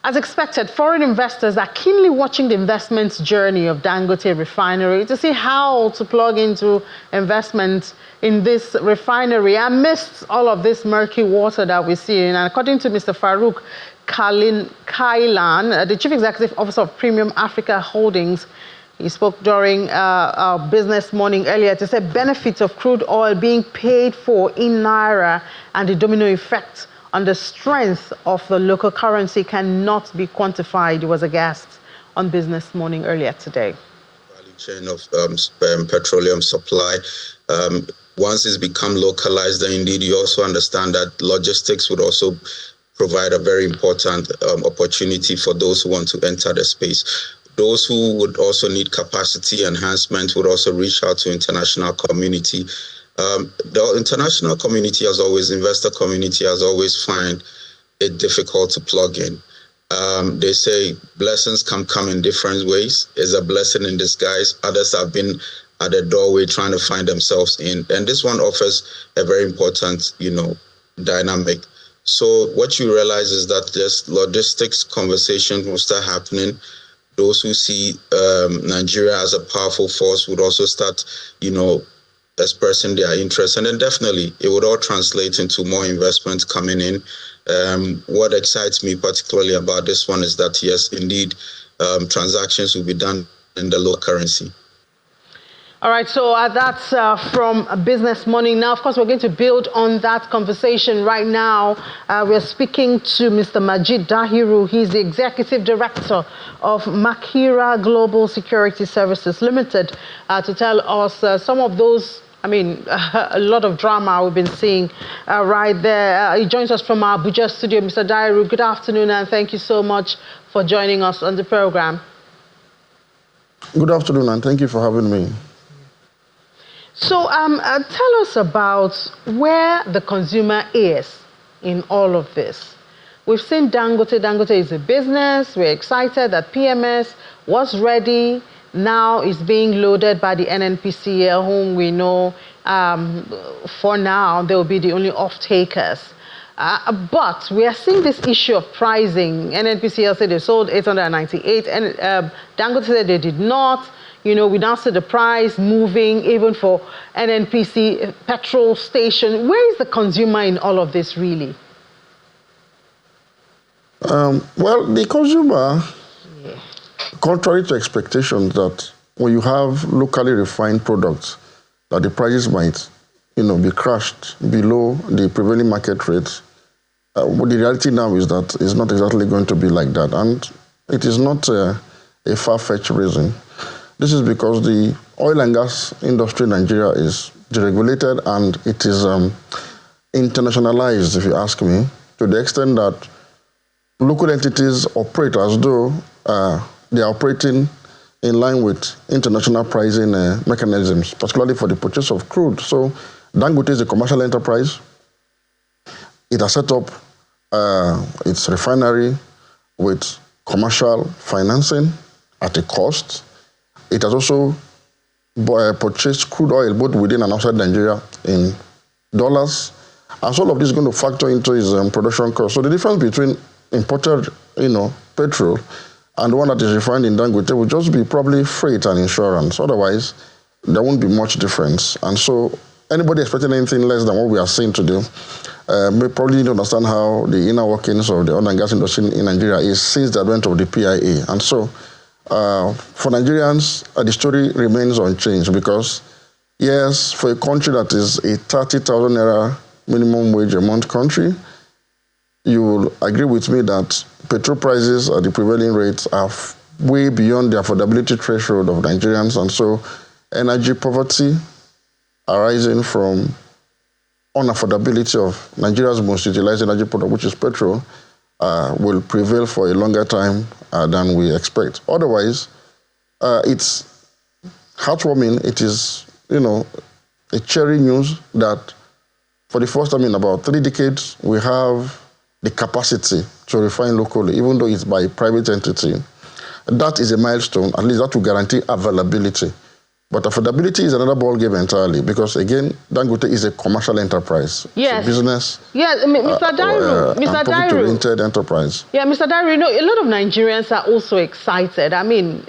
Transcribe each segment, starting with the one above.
As expected, foreign investors are keenly watching the investment journey of Dangote refinery to see how to plug into investment in this refinery amidst all of this murky water that we see. And according to Mr. Farouk Kailan, the Chief Executive Officer of Premium Africa Holdings, he spoke during our business morning earlier to say benefits of crude oil being paid for in Naira and the domino effect on the strength of the local currency cannot be quantified. He was a guest on Business Morning earlier today. Value chain of petroleum supply. Once it's become localized, then indeed you also understand that logistics would also provide a very important opportunity for those who want to enter the space. Those who would also need capacity enhancement would also reach out to international community. The international community has always, investor community has always find it difficult to plug in. They say blessings can come in different ways. It's a blessing in disguise. Others have been at the doorway trying to find themselves in. And this one offers a very important, dynamic. So what you realize is that just logistics conversation will start happening. Those who see Nigeria as a powerful force would also start, expressing their interest. And then definitely it would all translate into more investment coming in. What excites me particularly about this one is that, yes, indeed, transactions will be done in the local currency. All right, so that's from Business Morning. Now, of course, we're going to build on that conversation right now. We're speaking to Mr. Majid Dahiru. He's the Executive Director of Makira Global Security Services Limited to tell us some of those, a lot of drama we've been seeing right there. He joins us from our Abuja studio. Mr. Dahiru, good afternoon, and thank you so much for joining us on the program. Good afternoon, and thank you for having me. So tell us about where the consumer is in all of this. We've seen Dangote. Dangote is a business. We're excited that PMS was ready. Now it's being loaded by the NNPC, whom we know for now they will be the only off-takers. But we are seeing this issue of pricing. NNPC said they sold 898, and Dangote said they did not. We now see the price moving even for NNPC petrol station. Where is the consumer in all of this, really? Well, the consumer, contrary to expectations that when you have locally refined products, that the prices might, be crushed below the prevailing market rates. But the reality now is that it's not exactly going to be like that. And it is not a far-fetched reason. This is because the oil and gas industry in Nigeria is deregulated and it is internationalized, if you ask me, to the extent that local entities operate as though they are operating in line with international pricing mechanisms, particularly for the purchase of crude. So Dangote is a commercial enterprise. It has set up its refinery with commercial financing at a cost. It has also purchased crude oil both within and outside Nigeria in dollars. And so all of this is going to factor into his production cost. So the difference between imported, petrol and the one that is refined in Dangote will just be probably freight and insurance. Otherwise, there won't be much difference. And so anybody expecting anything less than what we are seeing today may probably need to understand how the inner workings of the oil and gas industry in Nigeria is since the advent of the PIA. And so for Nigerians, the story remains unchanged because, yes, for a country that is a 30,000 naira minimum wage a month country, you will agree with me that petrol prices at the prevailing rates are way beyond the affordability threshold of Nigerians. And so energy poverty arising from unaffordability of Nigeria's most utilized energy product, which is petrol, will prevail for a longer time than we expect. Otherwise, it's heartwarming. It is, a cheery news that for the first time in about 3 decades, we have the capacity to refine locally, even though it's by a private entity. That is a milestone. At least that will guarantee availability. But affordability is another ballgame entirely because, again, Dangote is a commercial enterprise. Yes. It's a business. Yes, Mr. Dairu. Mr. Dairu. Profit-oriented enterprise. Yeah, Mr. Dairu, a lot of Nigerians are also excited. I mean,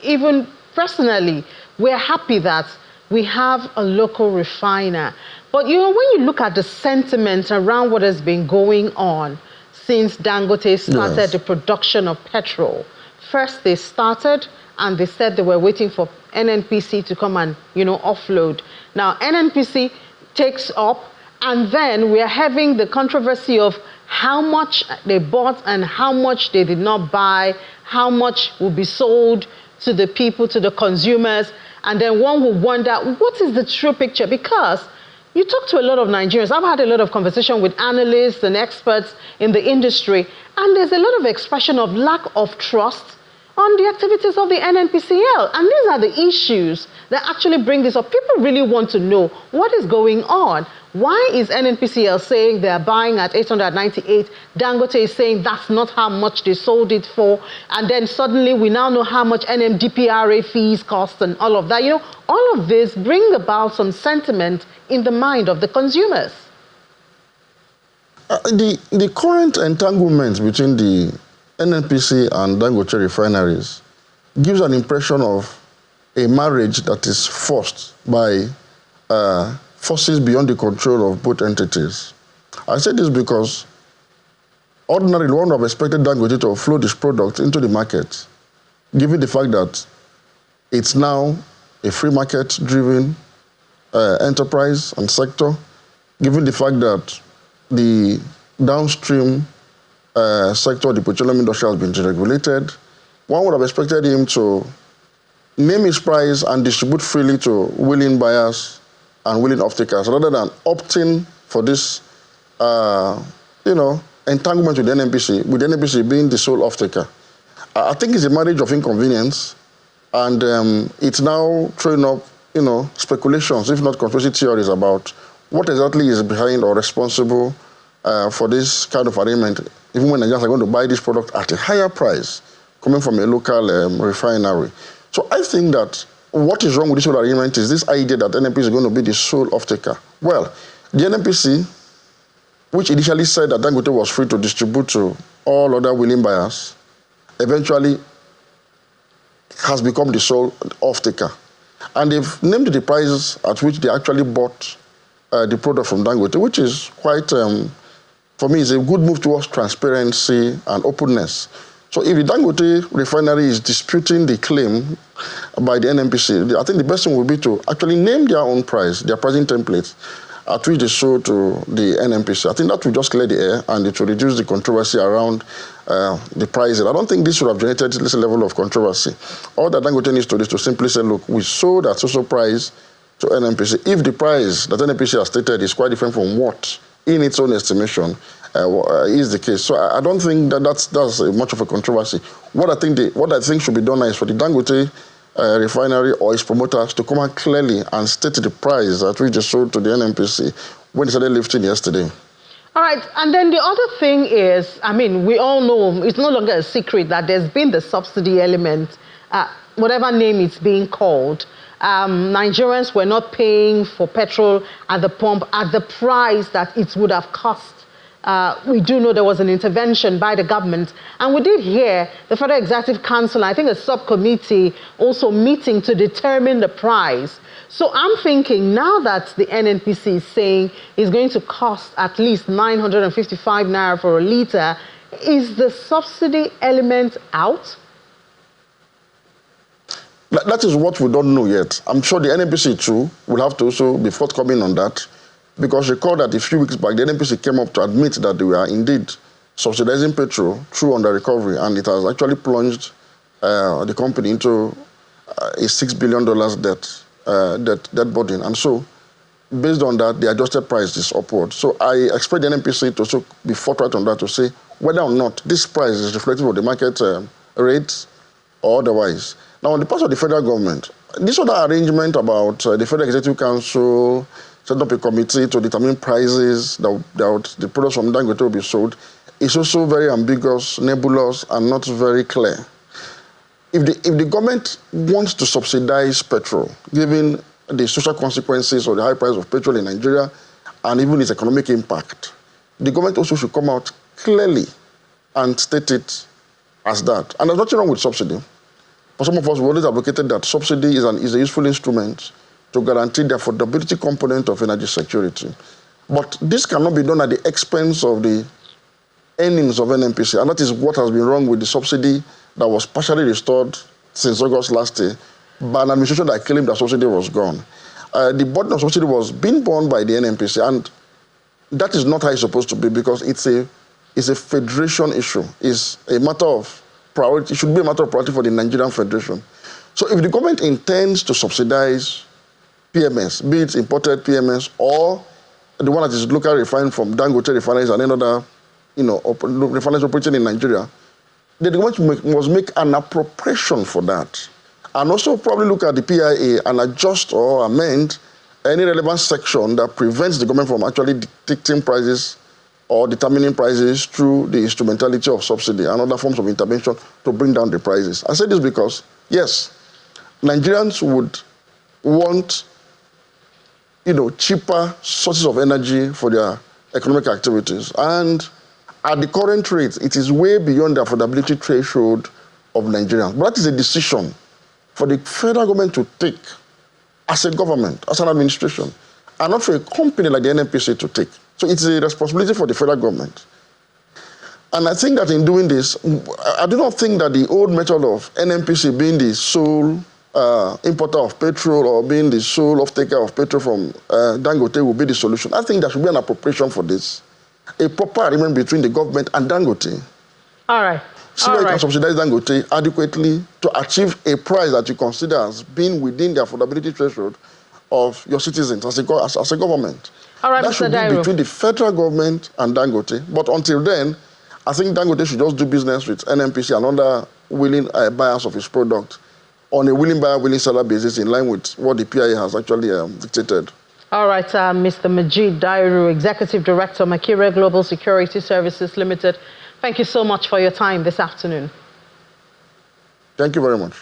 even personally, we're happy that we have a local refiner. But, when you look at the sentiment around what has been going on since Dangote started the production of petrol, first they started and they said they were waiting for NNPC to come and, offload. Now, NNPC takes up, and then we are having the controversy of how much they bought and how much they did not buy, how much will be sold to the people, to the consumers. And then one will wonder, what is the true picture? Because you talk to a lot of Nigerians. I've had a lot of conversation with analysts and experts in the industry, and there's a lot of expression of lack of trust on the activities of the NNPCL. And these are the issues that actually bring this up. People really want to know what is going on. Why is NNPCL saying they're buying at 898? Dangote is saying that's not how much they sold it for. And then suddenly we now know how much NMDPRA fees cost and all of that. All of this bring about some sentiment in the mind of the consumers. The current entanglement between the NNPC and Dangote refineries gives an impression of a marriage that is forced by forces beyond the control of both entities. I say this because ordinarily one would have expected Dangote to offload this product into the market, given the fact that it's now a free market-driven enterprise and sector, given the fact that the downstream sector, the petroleum industry, has been deregulated. One would have expected him to name his price and distribute freely to willing buyers and willing off-takers, rather than opting for this, entanglement with the NNPC, with the NNPC being the sole off-taker. I think it's a marriage of inconvenience, and it's now throwing up, speculations, if not conspiracy theories, about what exactly is behind or responsible for this kind of arrangement, even when Nigerians are going to buy this product at a higher price coming from a local refinery. So I think that what is wrong with this whole arrangement is this idea that NNPC is going to be the sole off-taker. Well, the NNPC, which initially said that Dangote was free to distribute to all other willing buyers, eventually has become the sole off-taker. And they've named the prices at which they actually bought the product from Dangote, which is quite, for me, is a good move towards transparency and openness. So if the Dangote refinery is disputing the claim by the NNPC, I think the best thing would be to actually name their own price, their pricing template, at which they show to the NNPC. I think that will just clear the air and it will reduce the controversy around the pricing. I don't think this would have generated this level of controversy. All that Dangote needs to do is to simply say, look, we sold at social price to NNPC. If the price that NNPC has stated is quite different from what, in its own estimation, is the case. So I don't think that that's much of a controversy. What I think should be done is for the Dangote refinery or its promoters to come out clearly and state the price at which they sold to the NNPC when they started lifting yesterday. All right, and then the other thing is, we all know, it's no longer a secret that there's been the subsidy element, whatever name it's being called. Nigerians were not paying for petrol at the pump at the price that it would have cost. We do know there was an intervention by the government, and we did hear the Federal Executive Council, I think a subcommittee, also meeting to determine the price. So I'm thinking now that the NNPC is saying it's going to cost at least 955 naira for a litre, is the subsidy element out? That is what we don't know yet. I'm sure the NNPC too will have to also be forthcoming on that. Because recall that a few weeks back, the NNPC came up to admit that they were indeed subsidizing petrol through under recovery, and it has actually plunged the company into a $6 billion debt burden. And so, based on that, the adjusted price is upward. So I expect the NNPC to also be forthright on that to say whether or not this price is reflective of the market rates or otherwise. Now, on the part of the federal government, this other arrangement about the Federal Executive Council set up a committee to determine prices that the products from Dangote will be sold is also very ambiguous, nebulous, and not very clear. if the government wants to subsidize petrol, given the social consequences of the high price of petrol in Nigeria and even its economic impact, the government also should come out clearly and state it as that. And there's nothing wrong with subsidy. For some of us, we always advocated that subsidy is a useful instrument to guarantee the affordability component of energy security. But this cannot be done at the expense of the earnings of NNPC. And that is what has been wrong with the subsidy that was partially restored since August last year by an administration that claimed that subsidy was gone. The burden of subsidy was being borne by the NNPC, and that is not how it's supposed to be, because it's a federation issue. It's a matter of priority. It should be a matter of priority for the Nigerian Federation. So if the government intends to subsidize PMS, be it imported PMS or the one that is locally refined from Dangote refineries and another, refineries operating in Nigeria, the government must make an appropriation for that. And also probably look at the PIA and adjust or amend any relevant section that prevents the government from actually dictating prices or determining prices through the instrumentality of subsidy and other forms of intervention to bring down the prices. I say this because, yes, Nigerians would want, cheaper sources of energy for their economic activities. And at the current rate, it is way beyond the affordability threshold of Nigerians. But that is a decision for the federal government to take as a government, as an administration, and not for a company like the NNPC to take. So it's a responsibility for the federal government. And I think that in doing this, I do not think that the old method of NNPC being the sole importer of petrol or being the sole off-taker of petrol from Dangote will be the solution. I think there should be an appropriation for this, a proper agreement between the government and Dangote. All right. So you can subsidize Dangote adequately to achieve a price that you consider as being within the affordability threshold of your citizens as a government. All right, that Mr. should be between the federal government and Dangote. But until then, I think Dangote should just do business with NNPC and other willing buyers of his product on a willing buyer, willing seller basis in line with what the PIA has actually dictated. All right, Mr. Majid Dairu, Executive Director, Makire Global Security Services Limited. Thank you so much for your time this afternoon. Thank you very much.